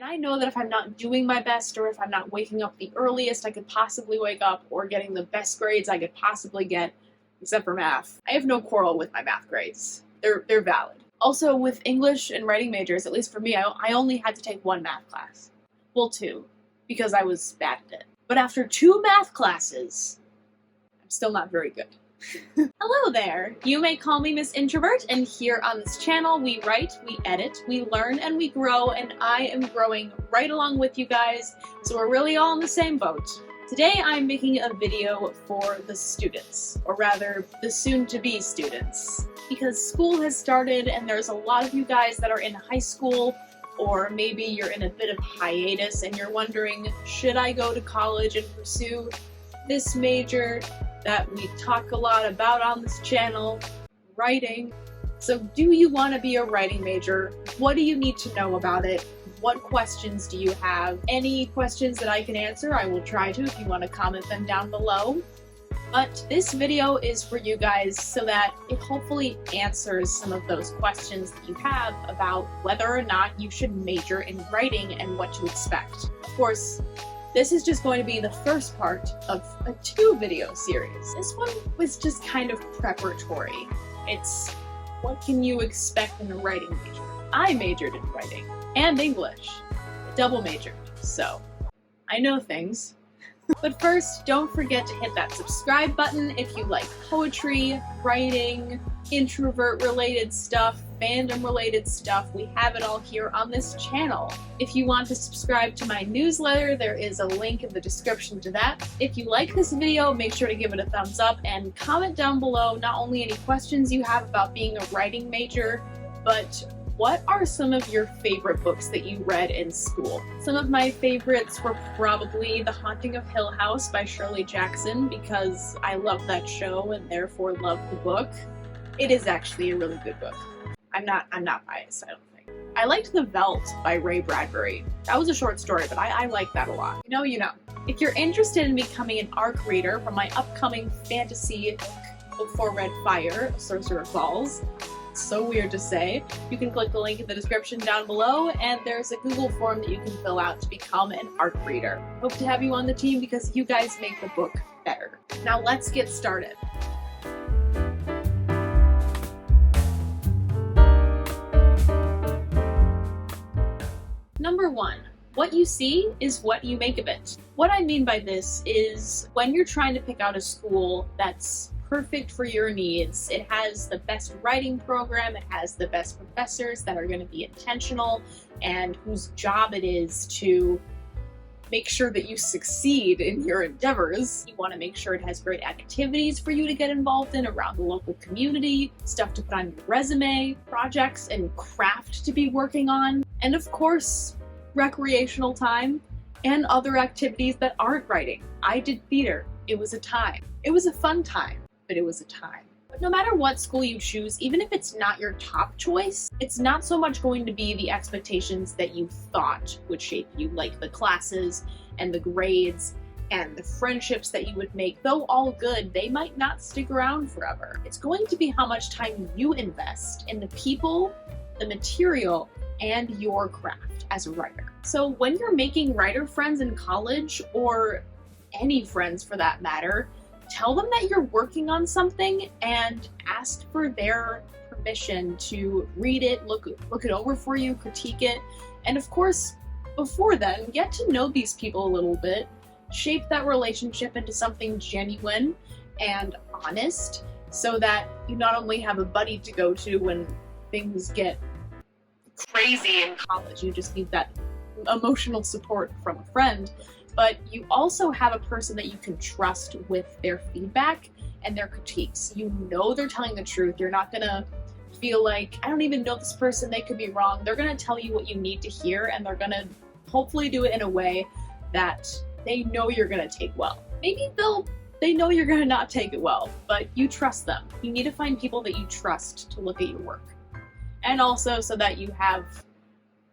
And I know that if I'm not doing my best, or if I'm not waking up the earliest I could possibly wake up, or getting the best grades I could possibly get, except for math, I have no quarrel with my math grades. They're valid. Also, with English and writing majors, at least for me, I only had to take one math class. Well, two, because I was bad at it. But after 2 math classes, I'm still not very good. Hello there! You may call me Miss Introvert, and here on this channel we write, we edit, we learn, and we grow, and I am growing right along with you guys, so we're really all in the same boat. Today I'm making a video for the students, or rather, the soon-to-be students. Because school has started, and there's a lot of you guys that are in high school, or maybe you're in a bit of hiatus and you're wondering, should I go to college and pursue this major that we talk a lot about on this channel, writing? So do you want to be a writing major? What do you need to know about it? What questions do you have? Any questions that I can answer, I will try to if you want to comment them down below. But this video is for you guys so that it hopefully answers some of those questions that you have about whether or not you should major in writing and what to expect. Of course, this is just going to be the first part of a 2-video series. This one was just kind of preparatory. It's what can you expect in a writing major? I majored in writing and English, double majored, so I know things. But first, don't forget to hit that subscribe button if you like poetry, writing, introvert-related stuff, fandom-related stuff. We have it all here on this channel. If you want to subscribe to my newsletter, there is a link in the description to that. If you like this video, make sure to give it a thumbs up and comment down below not only any questions you have about being a writing major, but what are some of your favorite books that you read in school? Some of my favorites were probably The Haunting of Hill House by Shirley Jackson, because I love that show and therefore love the book. It is actually a really good book. I'm not biased, I don't think. I liked The Veldt by Ray Bradbury. That was a short story, but I like that a lot. You know. If you're interested in becoming an ARC reader for my upcoming fantasy Before Red Fire, Sorcerer Falls, so weird to say, you can click the link in the description down below, and there's a Google form that you can fill out to become an ARC reader. Hope to have you on the team because you guys make the book better. Now let's get started. Number 1. What you see is what you make of it. What I mean by this is when you're trying to pick out a school that's perfect for your needs, it has the best writing program, it has the best professors that are going to be intentional and whose job it is to make sure that you succeed in your endeavors. You want to make sure it has great activities for you to get involved in around the local community, stuff to put on your resume, projects and craft to be working on, and of course, recreational time and other activities that aren't writing. I did theater. It was a time. It was a fun time, but it was a time. But no matter what school you choose, even if it's not your top choice, it's not so much going to be the expectations that you thought would shape you, like the classes and the grades and the friendships that you would make. Though all good, they might not stick around forever. It's going to be how much time you invest in the people, the material, and your craft as a writer. So when you're making writer friends in college, or any friends for that matter, tell them that you're working on something and ask for their permission to read it, look it over for you, critique it, and of course, before then, get to know these people a little bit, shape that relationship into something genuine and honest, so that you not only have a buddy to go to when things get crazy in college, you just need that emotional support from a friend, but you also have a person that you can trust with their feedback and their critiques. You know they're telling the truth. You're not gonna feel like, I don't even know this person, they could be wrong. They're gonna tell you what you need to hear, and they're gonna hopefully do it in a way that they know you're gonna take well. Maybe they know you're gonna not take it well, but you trust them. You need to find people that you trust to look at your work. And also so that you have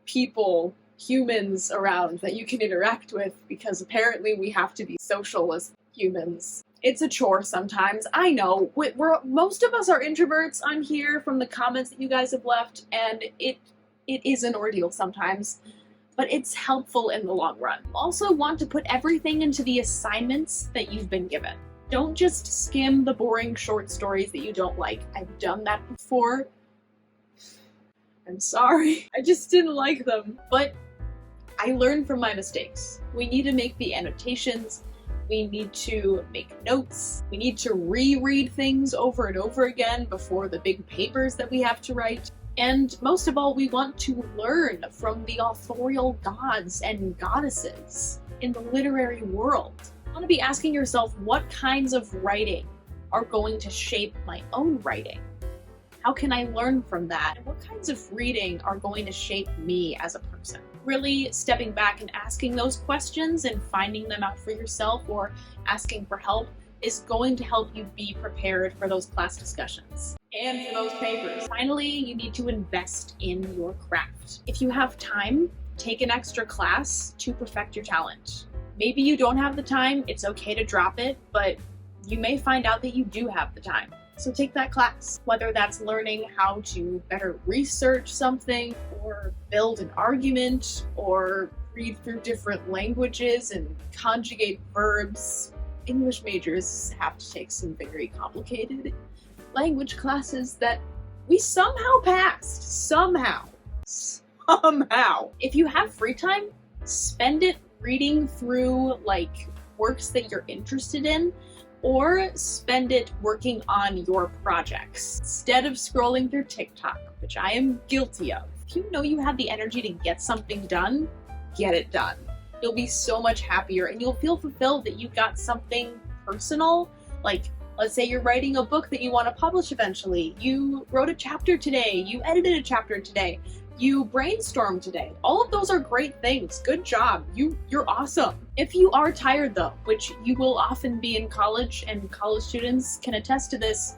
people, humans around that you can interact with, because apparently we have to be social as humans. It's a chore sometimes, I know. Most of us are introverts on here from the comments that you guys have left, and it is an ordeal sometimes. but it's helpful in the long run. You also want to put everything into the assignments that you've been given. Don't just skim the boring short stories that you don't like. I've done that before. I'm sorry. I just didn't like them. But I learned from my mistakes. We need to make the annotations. We need to make notes. We need to reread things over and over again before the big papers that we have to write. And most of all, we want to learn from the authorial gods and goddesses in the literary world. You want to be asking yourself, what kinds of writing are going to shape my own writing? How can I learn from that? And what kinds of reading are going to shape me as a person? Really stepping back and asking those questions and finding them out for yourself or asking for help is going to help you be prepared for those class discussions and for those papers. Finally, you need to invest in your craft. If you have time, take an extra class to perfect your talent. Maybe you don't have the time, it's okay to drop it, but you may find out that you do have the time. So take that class, whether that's learning how to better research something or build an argument or read through different languages and conjugate verbs. English majors have to take some very complicated language classes that we somehow passed. Somehow. If you have free time, spend it reading through works that you're interested in, or spend it working on your projects instead of scrolling through TikTok, which I am guilty of. If you know you have the energy to get something done, get it done. You'll be so much happier and you'll feel fulfilled that you got something personal. Like, let's say you're writing a book that you want to publish eventually. You wrote a chapter today, you edited a chapter today, you brainstormed today. All of those are great things. Good job. You're awesome. If you are tired though, which you will often be in college, and college students can attest to this,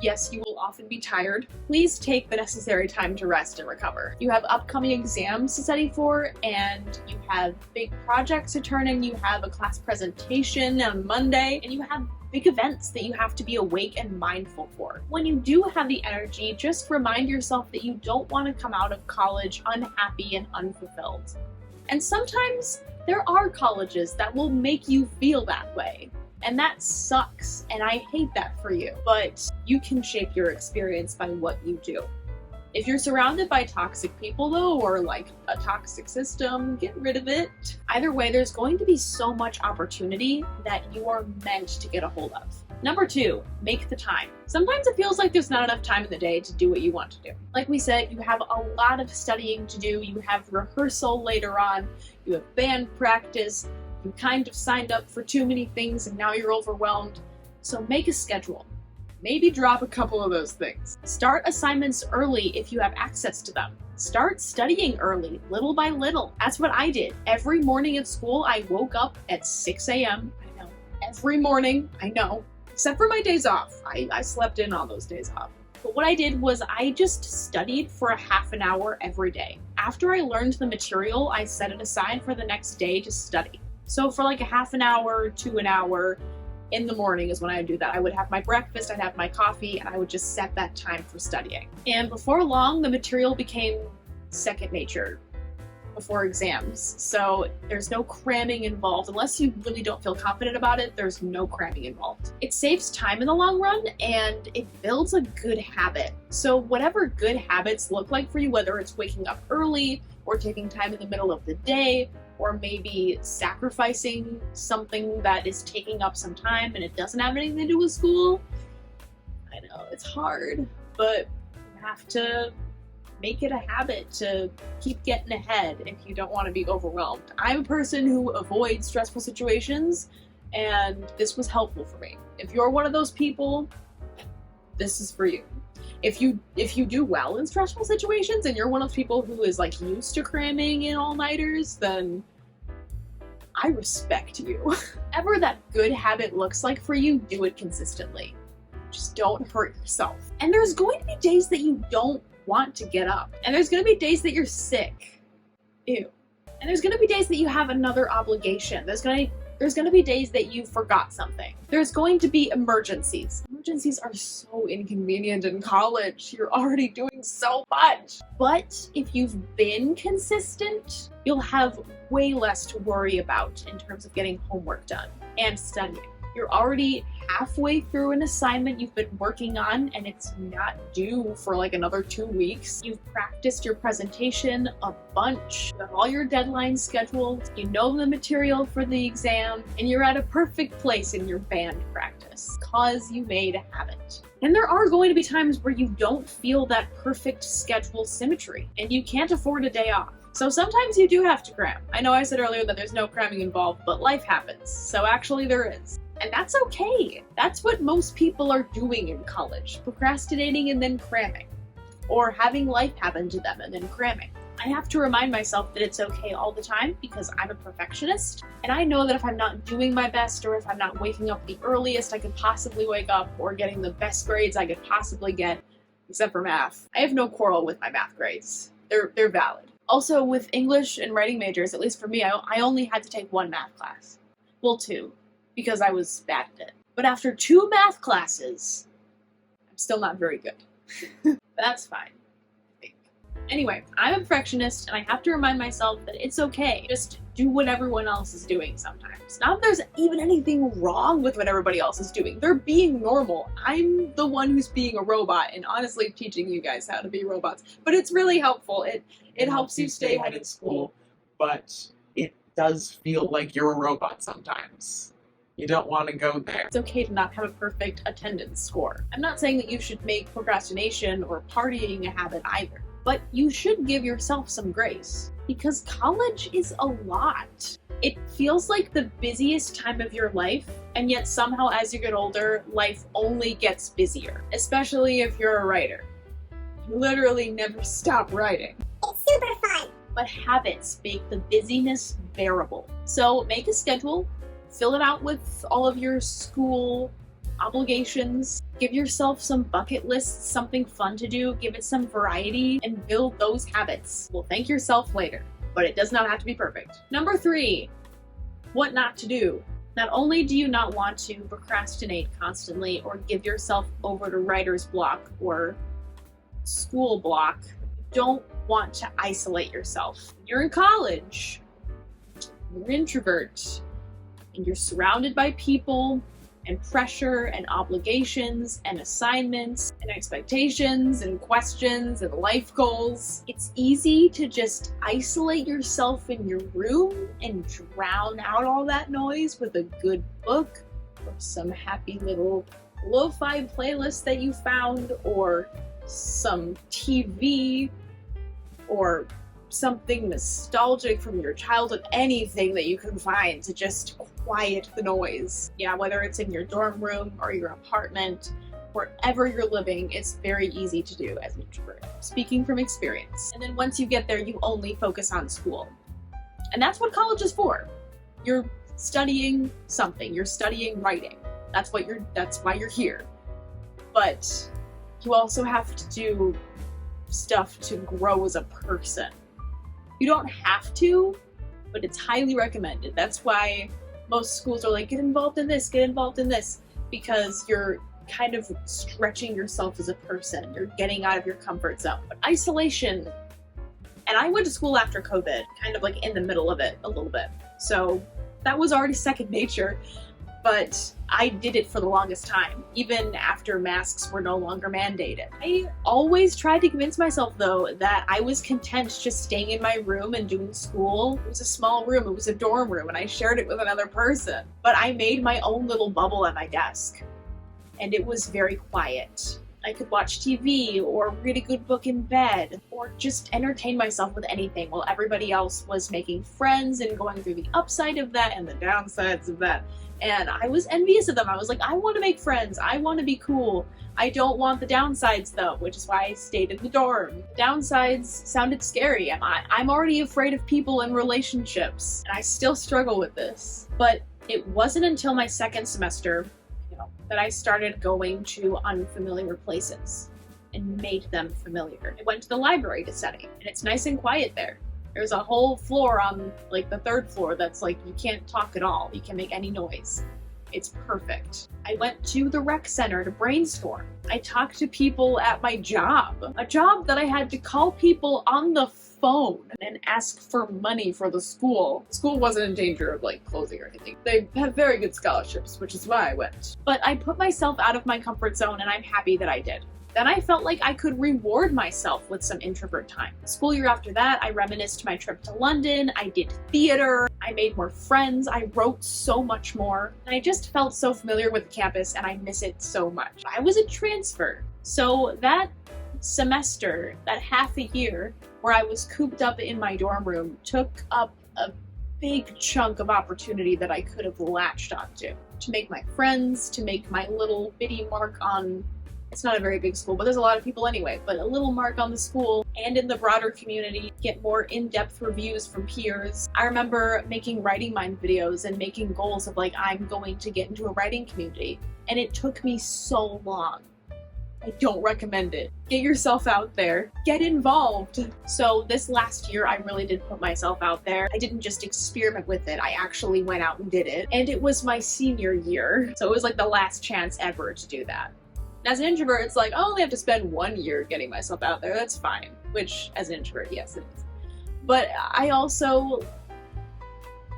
yes, you will often be tired. Please take the necessary time to rest and recover. You have upcoming exams to study for, and you have big projects to turn in, you have a class presentation on Monday, and you have big events that you have to be awake and mindful for. When you do have the energy, just remind yourself that you don't want to come out of college unhappy and unfulfilled. And sometimes there are colleges that will make you feel that way. And that sucks, and I hate that for you. But you can shape your experience by what you do. If you're surrounded by toxic people though, or a toxic system, get rid of it. Either way, there's going to be so much opportunity that you are meant to get a hold of. Number 2, make the time. Sometimes it feels like there's not enough time in the day to do what you want to do. Like we said, you have a lot of studying to do, you have rehearsal later on, you have band practice, you kind of signed up for too many things and now you're overwhelmed. So make a schedule. Maybe drop a couple of those things. Start assignments early if you have access to them. Start studying early, little by little. That's what I did. Every morning at school, I woke up at 6 a.m. I know. Every morning, I know. Except for my days off. I slept in on those days off. But what I did was I just studied for a half an hour every day. After I learned the material, I set it aside for the next day to study. So for a half an hour to an hour in the morning is when I would do that. I would have my breakfast, I'd have my coffee, and I would just set that time for studying. And before long, the material became second nature before exams. So there's no cramming involved. Unless you really don't feel confident about it, there's no cramming involved. It saves time in the long run, and it builds a good habit. So whatever good habits look like for you, whether it's waking up early or taking time in the middle of the day, or maybe sacrificing something that is taking up some time and it doesn't have anything to do with school. I know, it's hard, but you have to make it a habit to keep getting ahead if you don't want to be overwhelmed. I'm a person who avoids stressful situations, and this was helpful for me. If you're one of those people, this is for you. If you do well in stressful situations and you're one of those people who is used to cramming in all-nighters, then I respect you. Whatever that good habit looks like for you, do it consistently. Just don't hurt yourself. And there's going to be days that you don't want to get up. And there's going to be days that you're sick. Ew. And there's going to be days that you have another obligation. There's going to be days that you forgot something. There's going to be emergencies. emergencies are so inconvenient in college. You're already doing so much. But if you've been consistent, you'll have way less to worry about in terms of getting homework done and studying. You're already halfway through an assignment you've been working on and it's not due for like another 2 weeks. You've practiced your presentation a bunch. You have all your deadlines scheduled. You know the material for the exam and you're at a perfect place in your band practice because you made a habit. And there are going to be times where you don't feel that perfect schedule symmetry and you can't afford a day off. So sometimes you do have to cram. I know I said earlier that there's no cramming involved, but life happens. So actually there is. And that's okay. That's what most people are doing in college, procrastinating and then cramming, or having life happen to them and then cramming. I have to remind myself that it's okay all the time because I'm a perfectionist, and I know that if I'm not doing my best or if I'm not waking up the earliest I could possibly wake up or getting the best grades I could possibly get, except for math, I have no quarrel with my math grades. They're valid. Also, with English and writing majors, at least for me, I only had to take one math class. Well, two. Because I was bad at it. But after 2 math classes, I'm still not very good. But that's fine, I think. Anyway, I'm a perfectionist and I have to remind myself that it's okay. Just do what everyone else is doing sometimes. Not that there's even anything wrong with what everybody else is doing. They're being normal. I'm the one who's being a robot and honestly teaching you guys how to be robots. But it's really helpful. It helps you stay ahead in school. But it does feel like you're a robot sometimes. You don't want to go there. It's okay to not have a perfect attendance score. I'm not saying that you should make procrastination or partying a habit either, but you should give yourself some grace because college is a lot. It feels like the busiest time of your life, and yet somehow as you get older, life only gets busier, especially if you're a writer. You literally never stop writing. It's super fun. But habits make the busyness bearable. So make a schedule. Fill it out with all of your school obligations. Give yourself some bucket lists, something fun to do, give it some variety, and build those habits. Well, thank yourself later, but it does not have to be perfect. Number 3, what not to do. Not only do you not want to procrastinate constantly or give yourself over to writer's block or school block, you don't want to isolate yourself. You're in college, you're an introvert, and you're surrounded by people and pressure and obligations and assignments and expectations and questions and life goals. It's easy to just isolate yourself in your room and drown out all that noise with a good book or some happy little lo-fi playlist that you found or some TV or something nostalgic from your childhood, anything that you can find to just quiet the noise. Yeah, whether it's in your dorm room or your apartment, wherever you're living, it's very easy to do as an introvert. Speaking from experience. And then once you get there, you only focus on school. And that's what college is for. You're studying something. You're studying writing. That's why you're here. But you also have to do stuff to grow as a person. You don't have to, but it's highly recommended. That's why most schools are like, get involved in this, because you're kind of stretching yourself as a person. You're getting out of your comfort zone. But isolation, and I went to school after COVID, kind of like in the middle of it a little bit. So that was already second nature, but I did it for the longest time, even after masks were no longer mandated. I always tried to convince myself, though, that I was content just staying in my room and doing school. It was a small room, it was a dorm room, and I shared it with another person. But I made my own little bubble at my desk, and it was very quiet. I could watch TV or read a good book in bed or just entertain myself with anything while everybody else was making friends and going through the upside of that and the downsides of that. And I was envious of them. I was like, I want to make friends. I want to be cool. I don't want the downsides though, which is why I stayed in the dorm. The downsides sounded scary. I'm already afraid of people and relationships, and I still struggle with this. But it wasn't until my second semester that I started going to unfamiliar places and made them familiar. I went to the library to study, and it's nice and quiet there. There's a whole floor on like the 3rd floor that's like you can't talk at all. You can't make any noise. It's perfect. I went to the rec center to brainstorm. I talked to people at my job, a job that I had to call people on the phone and ask for money for the school. School wasn't in danger of like closing or anything. They have very good scholarships, which is why I went. But I put myself out of my comfort zone and I'm happy that I did. Then I felt like I could reward myself with some introvert time. School year after that, I reminisced my trip to London, I did theater, I made more friends, I wrote so much more, and I just felt so familiar with the campus and I miss it so much. I was a transfer, so that semester, that half a year where I was cooped up in my dorm room took up a big chunk of opportunity that I could have latched onto. To make my friends, to make my little bitty mark on, it's not a very big school, but there's a lot of people anyway, but a little mark on the school and in the broader community, get more in-depth reviews from peers. I remember making writing mind videos and making goals of like, I'm going to get into a writing community. And it took me so long. I don't recommend it. Get yourself out there. Get involved. So this last year, I really did put myself out there. I didn't just experiment with it. I actually went out and did it. And it was my senior year. So it was like the last chance ever to do that. As an introvert, it's like, I only have to spend 1 year getting myself out there. That's fine. Which, as an introvert, yes, it is. But I also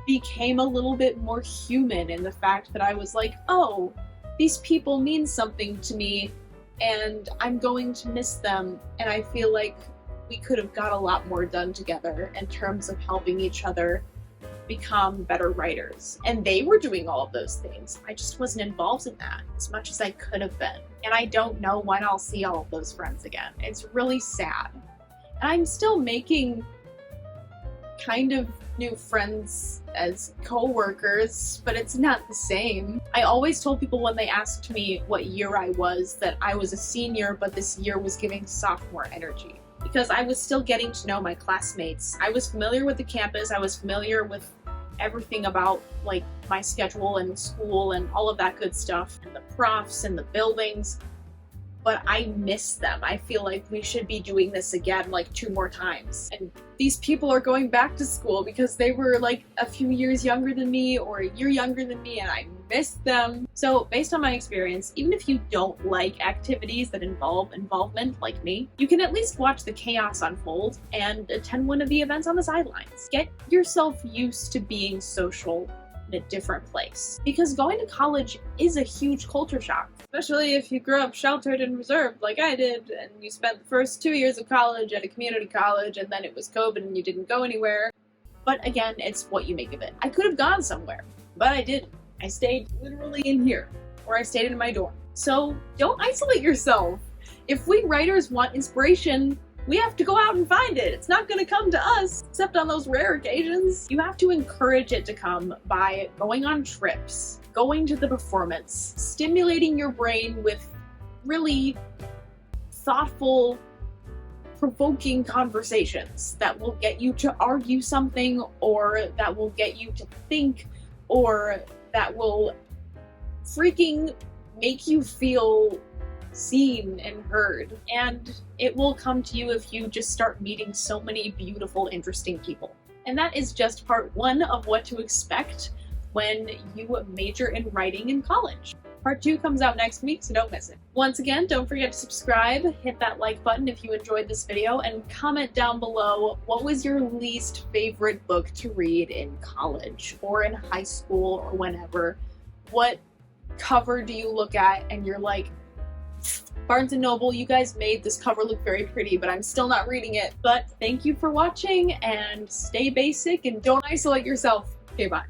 became a little bit more human in the fact that I was like, oh, these people mean something to me, and I'm going to miss them. And I feel like we could have got a lot more done together in terms of helping each other become better writers. And they were doing all of those things. I just wasn't involved in that as much as I could have been. And I don't know when I'll see all of those friends again. It's really sad. And I'm still making kind of new friends as co-workers, but it's not the same. I always told people when they asked me what year I was that I was a senior, but this year was giving sophomore energy. Because I was still getting to know my classmates. I was familiar with the campus, I was familiar with everything about like my schedule and school and all of that good stuff, and the profs and the buildings, but I miss them. I feel like we should be doing this again like 2 more times. And these people are going back to school because they were like a few years younger than me or a year younger than me, and I miss them. So based on my experience, even if you don't like activities that involve involvement like me, you can at least watch the chaos unfold and attend one of the events on the sidelines. Get yourself used to being social in a different place. Because going to college is a huge culture shock. Especially if you grew up sheltered and reserved like I did, and you spent the first 2 years of college at a community college, and then it was COVID and you didn't go anywhere. But again, it's what you make of it. I could have gone somewhere, but I didn't. I stayed literally in here, or I stayed in my dorm. So don't isolate yourself. If we writers want inspiration, we have to go out and find it. It's not gonna come to us, except on those rare occasions. You have to encourage it to come by going on trips, going to the performance, stimulating your brain with really thoughtful, provoking conversations that will get you to argue something, or that will get you to think, or that will freaking make you feel seen and heard. And it will come to you if you just start meeting so many beautiful, interesting people. And that is just part 1 of what to expect when you major in writing in college. Part 2 comes out next week, so don't miss it. Once again, don't forget to subscribe, hit that like button if you enjoyed this video, and comment down below what was your least favorite book to read in college or in high school or whenever. What cover do you look at and you're like, Barnes & Noble, you guys made this cover look very pretty, but I'm still not reading it. But thank you for watching, and stay basic and don't isolate yourself. Okay, bye.